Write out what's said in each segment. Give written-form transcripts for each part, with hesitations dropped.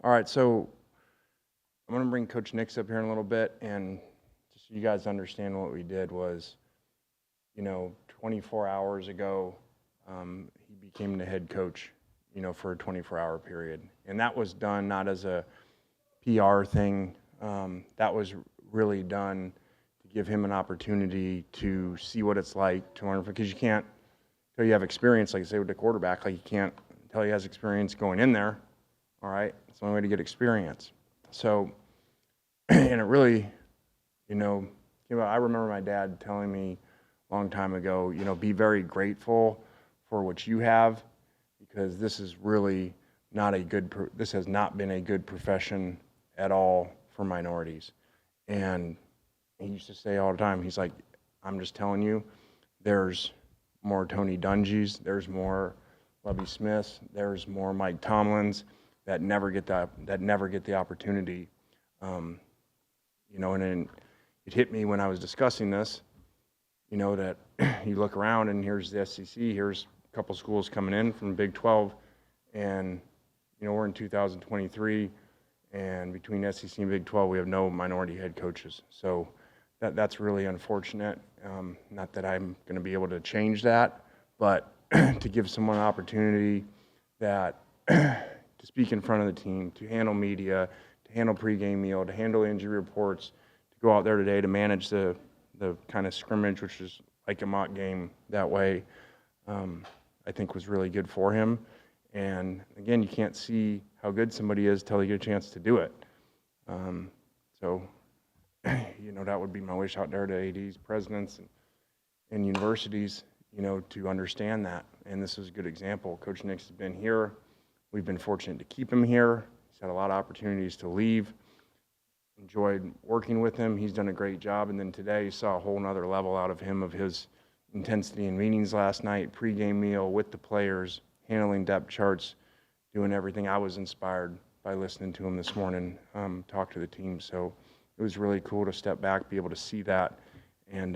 All right, so I'm going to bring Coach Nix up here in a little bit, and just so you guys understand what we did was, 24 hours ago, he became the head coach, for a 24-hour period. And that was done not as a PR thing. That was really done to give him an opportunity to see what it's like to learn, because you can't, until you have experience, like I say with the quarterback, like you can't tell he has experience going in there. All right, it's the only way to get experience. So, and it really, I remember my dad telling me a long time ago, be very grateful for what you have, because this is really not this has not been a good profession at all for minorities. And he used to say all the time, he's like, I'm just telling you, there's more Tony Dungy's, there's more Lovie Smiths, there's more Mike Tomlins that never get the opportunity. And then it hit me when I was discussing this, that you look around and here's the SEC, here's a couple schools coming in from Big 12, and we're in 2023, and between SEC and Big 12 we have no minority head coaches. So that's really unfortunate. Not that I'm going to be able to change that, but to give someone an opportunity that to speak in front of the team, to handle media, to handle pregame meal, to handle injury reports, to go out there today to manage the kind of scrimmage, which is like a mock game that way, I think was really good for him. And again, you can't see how good somebody is until you get a chance to do it. So, that would be my wish out there to ADs, presidents, and universities, to understand that. And this is a good example. Coach Nix has been here. We've been fortunate to keep him here. He's had a lot of opportunities to leave. Enjoyed working with him. He's done a great job. And then today you saw a whole nother level out of him, of his intensity in meetings last night, pregame meal with the players, handling depth charts, doing everything. I was inspired by listening to him this morning, talk to the team. So it was really cool to step back, be able to see that. And,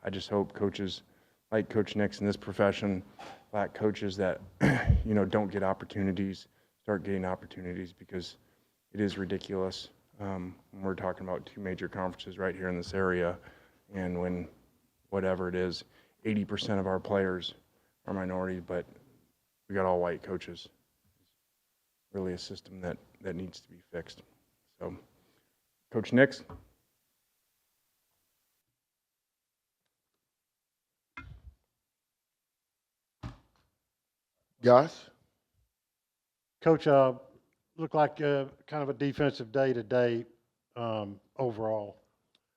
I just hope coaches like Coach Nix in this profession, black coaches that, don't get opportunities, start getting opportunities, because it is ridiculous. We're talking about two major conferences right here in this area, and when whatever it is, 80% of our players are minorities, but we got all white coaches. It's really a system that needs to be fixed. So, Coach Nix. Guys? Coach, looked like kind of a defensive day today overall.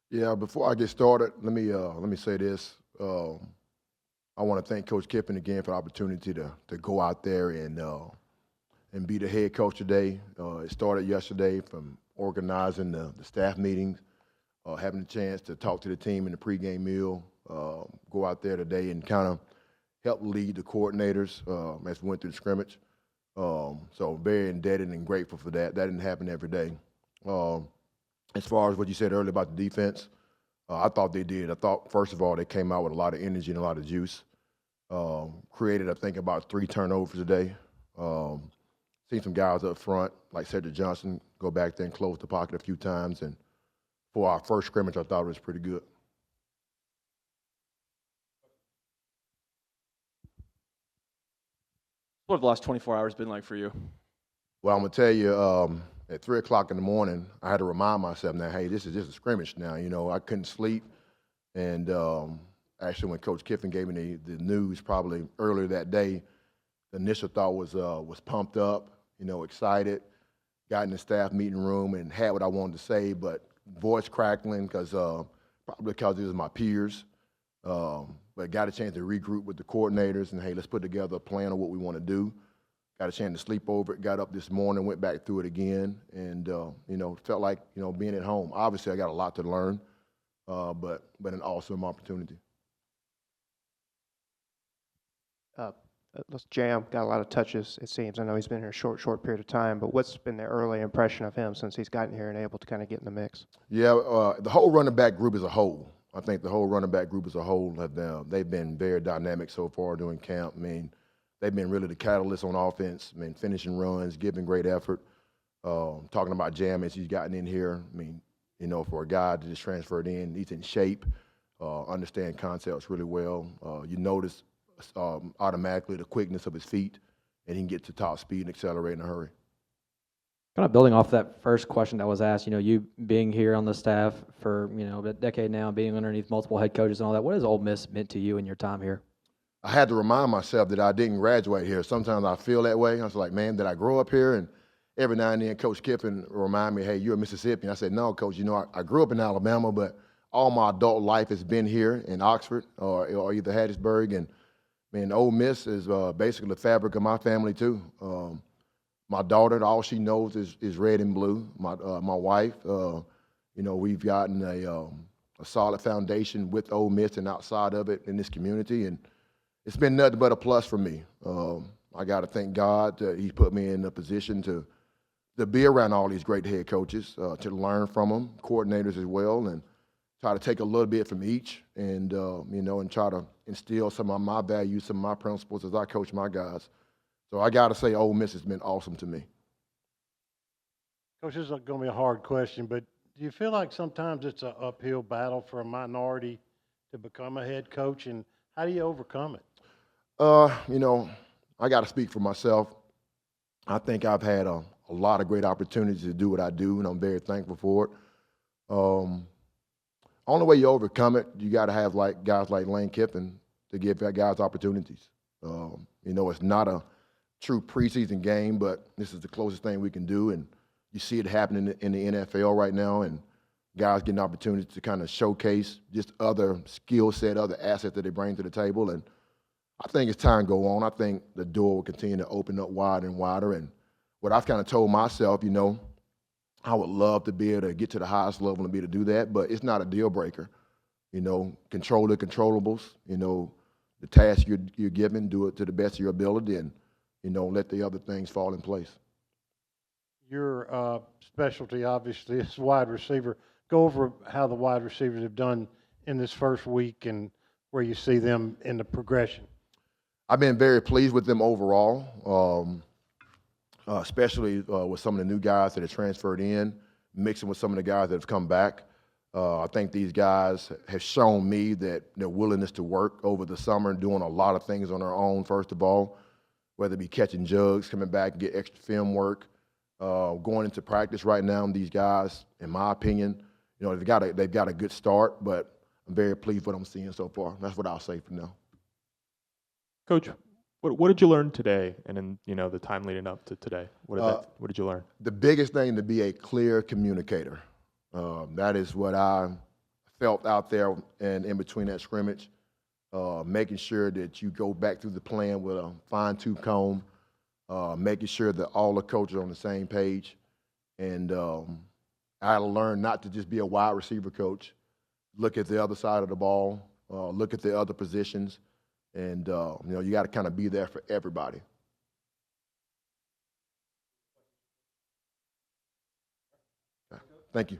Yeah, before I get started, let me say this. I want to thank Coach Kiffin again for the opportunity to go out there and be the head coach today. It started yesterday from organizing the staff meetings, having the chance to talk to the team in the pregame meal, go out there today and kind of help lead the coordinators as we went through the scrimmage. So very indebted and grateful for that. That didn't happen every day. As far as what you said earlier about the defense, I thought they did. I thought, first of all, they came out with a lot of energy and a lot of juice. Created, I think, about 3 turnovers today. Seen some guys up front, like Cedric Johnson, go back there and close the pocket a few times. And for our first scrimmage, I thought it was pretty good. What have the last 24 hours been like for you? Well, I'm going to tell you, at 3 o'clock in the morning, I had to remind myself now, hey, this is just a scrimmage now. I couldn't sleep. And actually, when Coach Kiffin gave me the news probably earlier that day, the initial thought was pumped up, excited, got in the staff meeting room and had what I wanted to say, but voice crackling probably because these are my peers. But got a chance to regroup with the coordinators and, hey, let's put together a plan of what we want to do. Got a chance to sleep over it, got up this morning, went back through it again, and, felt like, being at home. Obviously, I got a lot to learn, but an awesome opportunity. Let's Jam got a lot of touches, it seems. I know he's been here a short period of time, but what's been the early impression of him since he's gotten here and able to kind of get in the mix? Yeah, the whole running back group as a whole. I think the whole running back group as a whole they've been very dynamic so far during camp. I mean, they've been really the catalyst on offense. I mean, finishing runs, giving great effort. Talking about Jam as he's gotten in here. I mean, you know, for a guy that just transferred in, he's in shape, understand concepts really well. You notice automatically the quickness of his feet, and he can get to top speed and accelerate in a hurry. Kind of building off that first question that was asked, you being here on the staff for, a decade now, being underneath multiple head coaches and all that, what has Ole Miss meant to you in your time here? I had to remind myself that I didn't graduate here. Sometimes I feel that way. I was like, man, did I grow up here? And every now and then Coach Kiffin will remind me, hey, you're a Mississippian. I said, no, Coach, I grew up in Alabama, but all my adult life has been here in Oxford or either Hattiesburg. And, man, Ole Miss is basically the fabric of my family, too. My daughter, all she knows is red and blue. My wife, we've gotten a solid foundation with Ole Miss and outside of it in this community, and it's been nothing but a plus for me. I got to thank God that He put me in a position to be around all these great head coaches, to learn from them, coordinators as well, and try to take a little bit from each, and and try to instill some of my values, some of my principles as I coach my guys. So I got to say, Ole Miss has been awesome to me. Coach, this is going to be a hard question, but do you feel like sometimes it's an uphill battle for a minority to become a head coach, and how do you overcome it? I got to speak for myself. I think I've had a lot of great opportunities to do what I do, and I'm very thankful for it. Only way you overcome it, you got to have guys like Lane Kiffin to give guys opportunities. It's not a true preseason game, but this is the closest thing we can do, and you see it happening in the NFL right now, and guys getting opportunities to kind of showcase just other skill set, other assets that they bring to the table, and I think as time go on, I think the door will continue to open up wider and wider, and what I've kind of told myself, I would love to be able to get to the highest level and be able to do that, but it's not a deal breaker. Control the controllables, the task you're given, do it to the best of your ability, and let the other things fall in place. Your specialty, obviously, is wide receiver. Go over how the wide receivers have done in this first week and where you see them in the progression. I've been very pleased with them overall, especially with some of the new guys that have transferred in, mixing with some of the guys that have come back. I think these guys have shown me that their willingness to work over the summer and doing a lot of things on their own, first of all, whether it be catching jugs, coming back and get extra film work, going into practice right now. These guys, in my opinion, they've got a good start, but I'm very pleased with what I'm seeing so far. That's what I'll say for now. Coach, what did you learn today, and in the time leading up to today? What did you learn? The biggest thing, to be a clear communicator. That is what I felt out there and in between that scrimmage. Making sure that you go back through the plan with a fine-tooth comb, making sure that all the coaches are on the same page. And I had to learn not to just be a wide receiver coach, look at the other side of the ball, look at the other positions, and you got to kind of be there for everybody. Thank you.